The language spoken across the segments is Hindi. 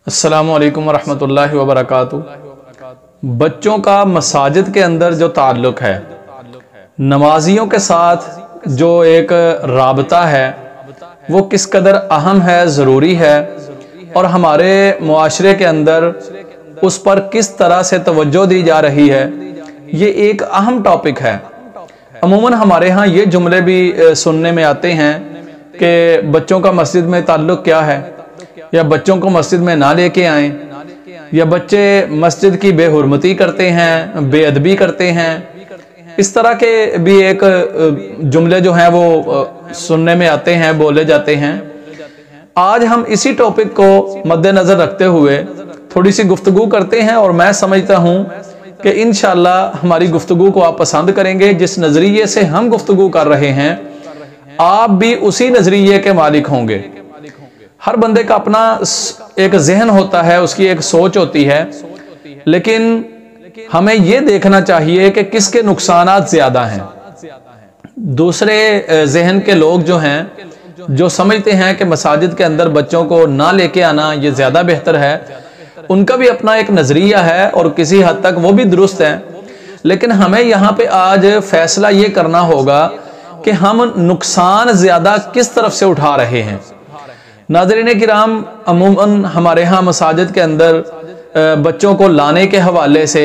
अस्सलामुअलैकुम वरहमतुल्लाहि वबरकातुहू। बच्चों का मसाजिद के अंदर जो ताल्लुक़ है, नमाजियों के साथ जो एक राबता है, वो किस कदर अहम है, ज़रूरी है, और हमारे मुआशरे के अंदर उस पर किस तरह से तवज्जो दी जा रही है, ये एक अहम टॉपिक है। अमूमन हमारे यहाँ ये जुमले भी सुनने में आते हैं कि बच्चों का मस्जिद में ताल्लुक़ क्या है, या बच्चों को मस्जिद में ना लेके आएं, या बच्चे मस्जिद की बेहुरमती करते हैं, बेअदबी करते हैं। इस तरह के भी एक जुमले जो हैं वो सुनने में आते हैं, बोले जाते हैं। आज हम इसी टॉपिक को मद्देनज़र रखते हुए थोड़ी सी गुफ्तगू करते हैं, और मैं समझता हूँ कि इंशाअल्लाह हमारी गुफ्तगू को आप पसंद करेंगे। जिस नज़रिए से हम गुफ्तगू कर रहे हैं, आप भी उसी नज़रिए के मालिक होंगे। हर बंदे का अपना एक जहन होता है, उसकी एक सोच होती है, लेकिन हमें यह देखना चाहिए कि किसके नुकसानात ज्यादा हैं। दूसरे जहन के लोग जो हैं, जो समझते हैं कि मसाजिद के अंदर बच्चों को ना लेके आना ये ज्यादा बेहतर है, उनका भी अपना एक नजरिया है और किसी हद तक वो भी दुरुस्त है। लेकिन हमें यहाँ पे आज फैसला ये करना होगा कि हम नुकसान ज्यादा किस तरफ से उठा रहे हैं। नाज़रीन किराम, अमूमन हमारे यहाँ मसाजिद के अंदर बच्चों को लाने के हवाले से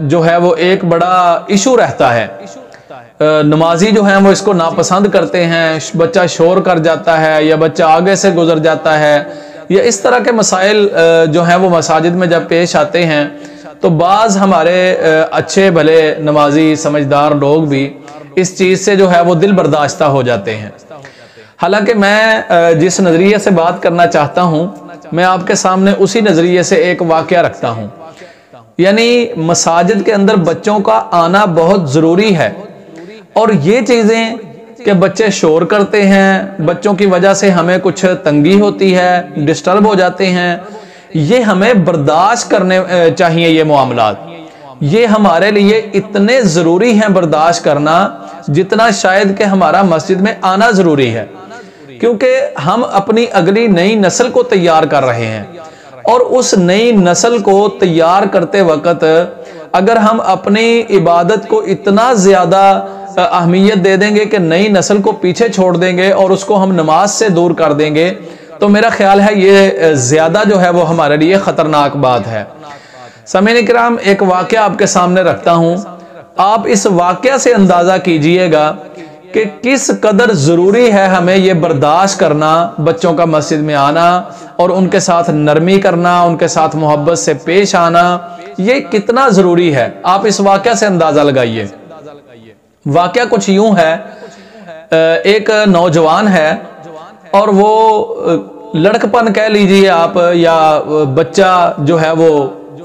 जो है वो एक बड़ा इशू रहता है। नमाजी जो हैं वो इसको नापसंद करते हैं, बच्चा शोर कर जाता है, या बच्चा आगे से गुजर जाता है, या इस तरह के मसाइल जो हैं वो मसाजिद में जब पेश आते हैं, तो बाज़ हमारे अच्छे भले नमाजी समझदार लोग भी इस चीज़ से जो है वो दिल बर्दाश्ता हो जाते हैं। हालांकि मैं जिस नज़रिए से बात करना चाहता हूं, मैं आपके सामने उसी नज़रिए से एक वाक़या रखता हूं। यानी मसाजिद के अंदर बच्चों का आना बहुत ज़रूरी है, और ये चीज़ें कि बच्चे शोर करते हैं, बच्चों की वजह से हमें कुछ तंगी होती है, डिस्टर्ब हो जाते हैं, ये हमें बर्दाश्त करने चाहिए। ये मामलात ये हमारे लिए इतने ज़रूरी हैं बर्दाश्त करना, जितना शायद कि हमारा मस्जिद में आना ज़रूरी है, क्योंकि हम अपनी अगली नई नस्ल को तैयार कर रहे हैं। और उस नई नस्ल को तैयार करते वक्त अगर हम अपनी इबादत को इतना ज़्यादा अहमियत दे देंगे कि नई नस्ल को पीछे छोड़ देंगे और उसको हम नमाज से दूर कर देंगे, तो मेरा ख्याल है ये ज़्यादा जो है वो हमारे लिए ख़तरनाक बात है। सामीन किराम, एक वाक़या आपके सामने रखता हूँ। आप इस वाक़या से अंदाज़ा कीजिएगा कि किस कदर ज़रूरी है हमें ये बर्दाश्त करना, बच्चों का मस्जिद में आना और उनके साथ नरमी करना, उनके साथ मोहब्बत से पेश आना, ये कितना ज़रूरी है। आप इस वाक़या से अंदाज़ा लगाइए। वाक़या कुछ यूं है, एक नौजवान है और वो लड़कपन कह लीजिए आप, या बच्चा जो है वो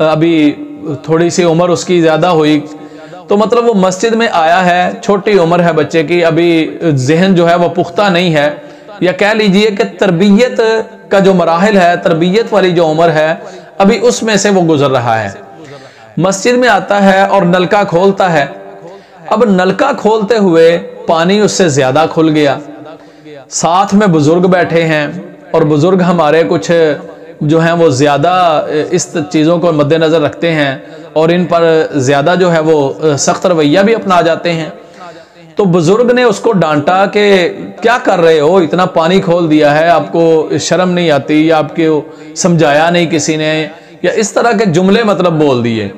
अभी थोड़ी सी उम्र उसकी ज़्यादा हुई, तो मतलब वो मस्जिद में आया है। छोटी उम्र है बच्चे की, अभी जहन जो है वो पुख्ता नहीं है, या कह लीजिए कि तरबियत का जो मराहिल है, तरबियत वाली जो उम्र है, अभी उसमें से वो गुजर रहा है। मस्जिद में आता है और नलका खोलता है। अब नलका खोलते हुए पानी उससे ज्यादा खुल गया। साथ में बुजुर्ग बैठे हैं, और बुजुर्ग हमारे कुछ जो हैं वो ज़्यादा इस चीज़ों को मद्देनज़र रखते हैं, और इन पर ज़्यादा जो है वो सख्त रवैया भी अपना जाते हैं। तो बुज़ुर्ग ने उसको डांटा कि क्या कर रहे हो, इतना पानी खोल दिया है, आपको शर्म नहीं आती, या आपको समझाया नहीं किसी ने, या इस तरह के जुमले मतलब बोल दिए।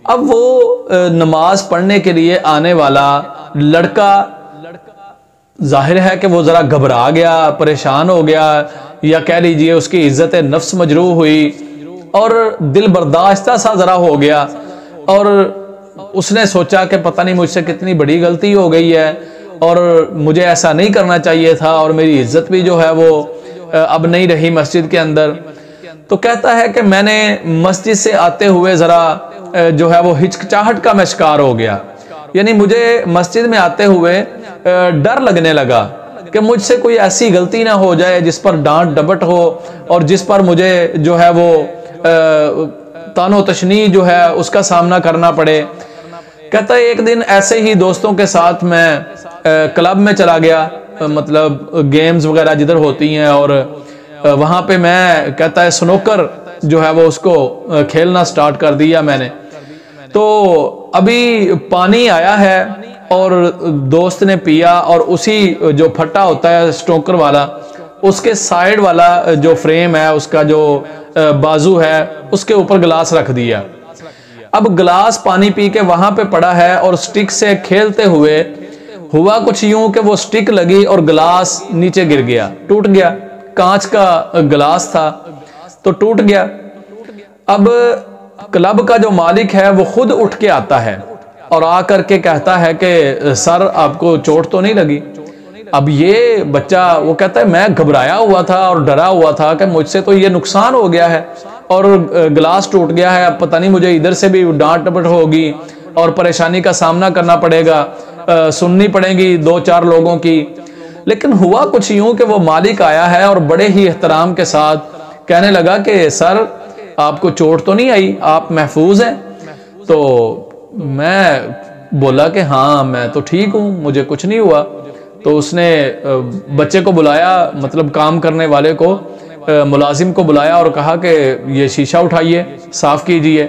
अब वो नमाज पढ़ने के लिए आने वाला लड़का, जाहिर है कि वो ज़रा घबरा गया, परेशान हो गया, या कह लीजिए उसकी इज्जत नफ्स मजरूह हुई, और दिल बर्दाश्ता सा ज़रा हो गया, और उसने सोचा कि पता नहीं मुझसे कितनी बड़ी गलती हो गई है, और मुझे ऐसा नहीं करना चाहिए था, और मेरी इज्जत भी जो है वो अब नहीं रही मस्जिद के अंदर। तो कहता है कि मैंने मस्जिद से आते हुए ज़रा जो है वो हिचकिचाहट का मैं शिकार हो गया। यानी मुझे मस्जिद में आते हुए डर लगने लगा कि मुझसे कोई ऐसी गलती ना हो जाए जिस पर डांट डपट हो, और जिस पर मुझे जो है वो तानो तशनी जो है उसका सामना करना पड़े। कहता है एक दिन ऐसे ही दोस्तों के साथ मैं क्लब में चला गया, मतलब गेम्स वगैरह जिधर होती हैं, और वहाँ पे मैं कहता है स्नूकर जो है वो उसको खेलना स्टार्ट कर दिया मैंने। तो अभी पानी आया है और दोस्त ने पिया, और उसी जो फट्टा होता है स्नूकर वाला, उसके साइड वाला जो फ्रेम है उसका जो बाजू है उसके ऊपर गिलास रख दिया। अब गिलास पानी पी के वहां पे पड़ा है और स्टिक से खेलते हुए हुआ कुछ यूं कि वो स्टिक लगी और गिलास नीचे गिर गया, टूट गया। कांच का गिलास था तो टूट गया। अब क्लब का जो मालिक है वो खुद उठ के आता है और आकर के कहता है कि सर आपको चोट तो नहीं लगी। अब ये बच्चा वो कहता है मैं घबराया हुआ था और डरा हुआ था कि मुझसे तो ये नुकसान हो गया है और गिलास टूट गया है, अब पता नहीं मुझे इधर से भी डांट डपट होगी और परेशानी का सामना करना पड़ेगा, सुननी पड़ेगी 2-4 लोगों की। लेकिन हुआ कुछ यूं कि वो मालिक आया है और बड़े ही एहतराम के साथ कहने लगा कि सर आपको चोट तो नहीं आई, आप महफूज हैं? तो मैं बोला कि हाँ मैं तो ठीक हूँ, मुझे कुछ नहीं हुआ। तो उसने बच्चे को बुलाया, मतलब काम करने वाले को, मुलाजिम को बुलाया और कहा कि ये शीशा उठाइए, साफ कीजिए।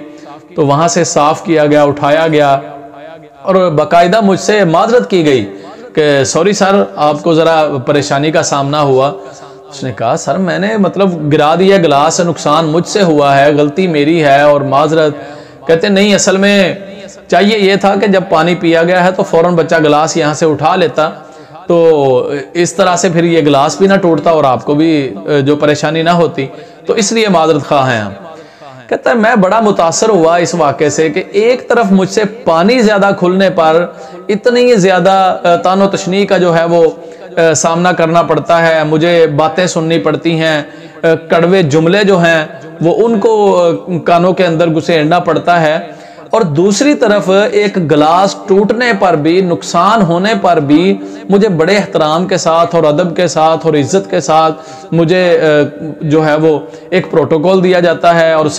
तो वहां से साफ किया गया, उठाया गया और बाकायदा मुझसे माजरत की गई कि सॉरी सर आपको ज़रा परेशानी का सामना हुआ। उसने कहा सर मैंने मतलब गिरा दिया गिलास, नुकसान मुझसे हुआ है, गलती मेरी है और माजरत। कहते नहीं, असल में चाहिए ये था कि जब पानी पिया गया है तो फौरन बच्चा गिलास यहाँ से उठा लेता, तो इस तरह से फिर ये गिलास भी ना टूटता और आपको भी जो परेशानी ना होती, तो इसलिए माजरत खा हैं हम। कहता है मैं बड़ा मुतासर हुआ इस वाक़े से कि एक तरफ मुझसे पानी ज़्यादा खुलने पर इतनी ज़्यादा तानो तशनी का जो है वो सामना करना पड़ता है, मुझे बातें सुननी पड़ती हैं, कड़वे जुमले जो हैं वो उनको कानों के अंदर घुसेड़ना पड़ता है। और दूसरी तरफ एक गिलास टूटने पर भी, नुकसान होने पर भी मुझे बड़े एहतराम के साथ और अदब के साथ और इज्जत के साथ मुझे जो है वो एक प्रोटोकॉल दिया जाता है और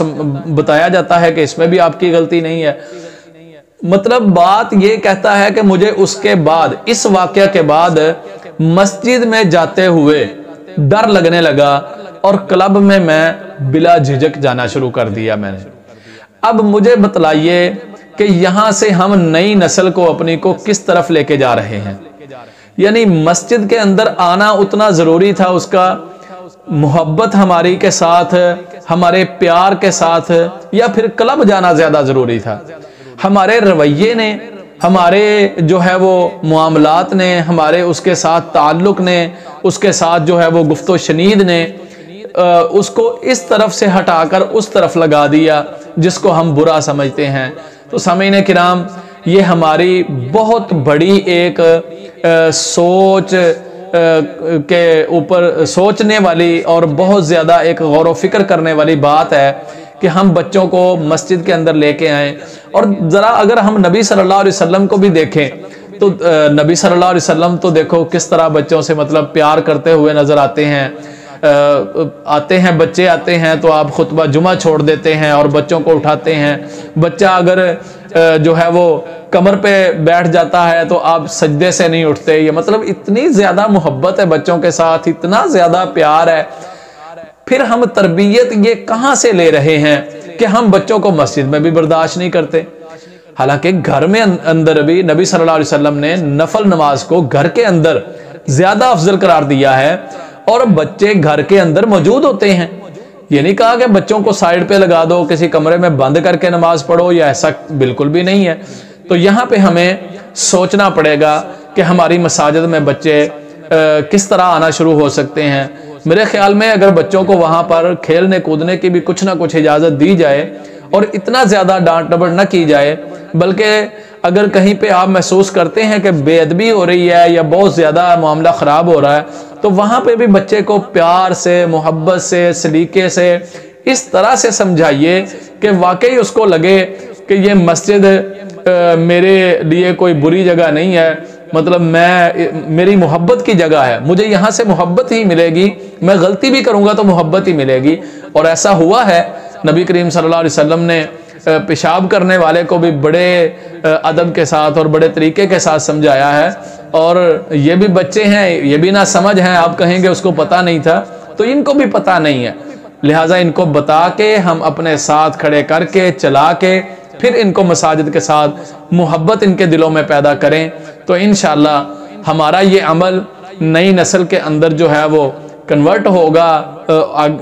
बताया जाता है कि इसमें भी आपकी गलती नहीं है। मतलब बात ये कहता है कि मुझे उसके बाद, इस वाकया के बाद मस्जिद में जाते हुए डर लगने लगा और क्लब में मैं बिला झिझक जाना शुरू कर दिया मैंने। अब मुझे बतलाइए कि यहां से हम नई नस्ल को अपनी को किस तरफ लेके जा रहे हैं। यानी मस्जिद के अंदर आना उतना जरूरी था, उसका मोहब्बत हमारी के साथ, हमारे प्यार के साथ, या फिर क्लब जाना ज्यादा जरूरी था? हमारे रवैये ने, हमारे जो है वो मामलात ने, हमारे उसके साथ ताल्लुक ने, उसके साथ जो है वो गुफ्तो शनीद ने उसको इस तरफ से हटाकर उस तरफ लगा दिया जिसको हम बुरा समझते हैं। तो सामीन किराम, ये हमारी बहुत बड़ी एक सोच के ऊपर सोचने वाली और बहुत ज़्यादा एक गौर व फिक्र करने वाली बात है कि हम बच्चों को मस्जिद के अंदर लेके आएँ। और ज़रा अगर हम नबी सल्लल्लाहु अलैहि वसल्लम को भी देखें तो नबी सल्लल्लाहु अलैहि वसल्लम तो देखो किस तरह बच्चों से मतलब प्यार करते हुए नज़र आते हैं। बच्चे आते हैं तो आप खुतबा जुमा छोड़ देते हैं और बच्चों को उठाते हैं। बच्चा अगर जो है वो कमर पे बैठ जाता है तो आप सजदे से नहीं उठते। ये मतलब इतनी ज़्यादा मोहब्बत है बच्चों के साथ, इतना ज़्यादा प्यार है। फिर हम तरबियत ये कहाँ से ले रहे हैं कि हम बच्चों को मस्जिद में भी बर्दाश्त नहीं करते। हालांकि घर में अंदर भी नबी सल्लल्लाहु अलैहि वसल्लम ने नफल नमाज को घर के अंदर ज़्यादा अफजल करार दिया है और बच्चे घर के अंदर मौजूद होते हैं। ये नहीं कहा कि बच्चों को साइड पे लगा दो, किसी कमरे में बंद करके नमाज पढ़ो, या ऐसा बिल्कुल भी नहीं है। तो यहाँ पे हमें सोचना पड़ेगा कि हमारी मसाजिद में बच्चे किस तरह आना शुरू हो सकते हैं। मेरे ख्याल में अगर बच्चों को वहाँ पर खेलने कूदने की भी कुछ ना कुछ इजाज़त दी जाए और इतना ज़्यादा डांट डपट न की जाए, बल्कि अगर कहीं पे आप महसूस करते हैं कि बेअदबी हो रही है या बहुत ज़्यादा मामला ख़राब हो रहा है, तो वहाँ पे भी बच्चे को प्यार से, मोहब्बत से, सलीके से इस तरह से समझाइए कि वाकई उसको लगे कि ये मस्जिद मेरे लिए कोई बुरी जगह नहीं है, मतलब मेरी मोहब्बत की जगह है, मुझे यहाँ से मोहब्बत ही मिलेगी, मैं गलती भी करूँगा तो मोहब्बत ही मिलेगी। और ऐसा हुआ है, नबी करीम सल्लल्लाहु अलैहि वसल्लम ने पेशाब करने वाले को भी बड़े अदब के साथ और बड़े तरीके के साथ समझाया है। और ये भी बच्चे हैं, ये भी ना समझ हैं, आप कहेंगे उसको पता नहीं था, तो इनको भी पता नहीं है। लिहाजा इनको बता के, हम अपने साथ खड़े करके, चला के, फिर इनको मसाजिद के साथ मोहब्बत इनके दिलों में पैदा करें, तो इंशाअल्लाह हमारा ये अमल नई नस्ल के अंदर जो है वो कन्वर्ट होगा,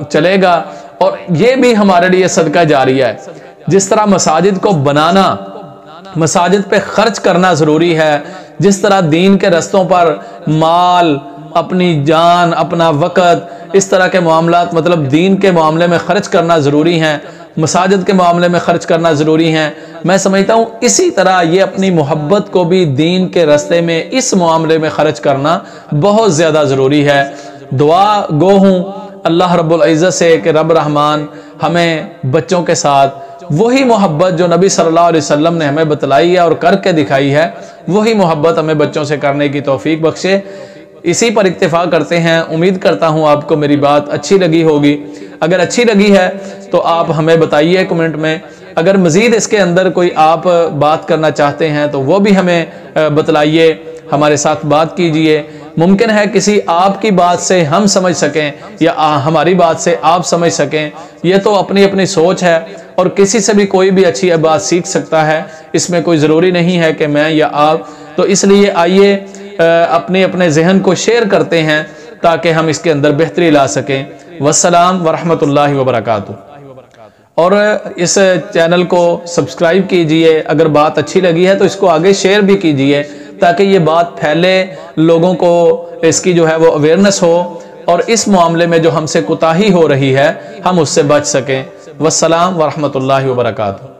चलेगा, और ये भी हमारे लिए सदका जारिया है। जिस तरह मसाजिद को बनाना, मसाजिद पे खर्च करना ज़रूरी है, जिस तरह दीन के रस्तों पर माल, अपनी जान, अपना वक़्त, इस तरह के मामलात, मतलब दीन के मामले में ख़र्च करना ज़रूरी हैं, मसाजिद के मामले में ख़र्च करना ज़रूरी हैं। मैं समझता हूँ इसी तरह ये अपनी मोहब्बत को भी दीन के रास्ते में, इस मामले में ख़र्च करना बहुत ज़्यादा ज़रूरी है। दुआ गो हूँ अल्लाह रब्बुल इज़्ज़त से कि रब रहमान हमें बच्चों के साथ वही मोहब्बत जो नबी सल्लल्लाहु अलैहि वसल्लम ने हमें बतलाई है और करके दिखाई है, वही मोहब्बत हमें बच्चों से करने की तौफीक बख्शे। इसी पर इत्तेफाक करते हैं। उम्मीद करता हूँ आपको मेरी बात अच्छी लगी होगी। अगर अच्छी लगी है तो आप हमें बताइए कमेंट में। अगर मज़ीद इसके अंदर कोई आप बात करना चाहते हैं तो वो भी हमें बतलाइए, हमारे साथ बात कीजिए। मुमकिन है किसी आपकी बात से हम समझ सकें या हमारी बात से आप समझ सकें, ये तो अपनी अपनी सोच है, और किसी से भी कोई भी अच्छी बात सीख सकता है। इसमें कोई ज़रूरी नहीं है कि मैं या आप। तो इसलिए आइए अपने अपने जहन को शेयर करते हैं ताकि हम इसके अंदर बेहतरी ला सकें। वस्सलाम वरहमतुल्लाहि वबरकातुहू। और इस चैनल को सब्सक्राइब कीजिए। अगर बात अच्छी लगी है तो इसको आगे शेयर भी कीजिए ताकि ये बात फैले, लोगों को इसकी जो है वो अवेयरनेस हो, और इस मामले में जो हमसे कोताही हो रही है हम उससे बच सकें। वस्सलाम वरहमतुल्लाहि वबरकातुहू।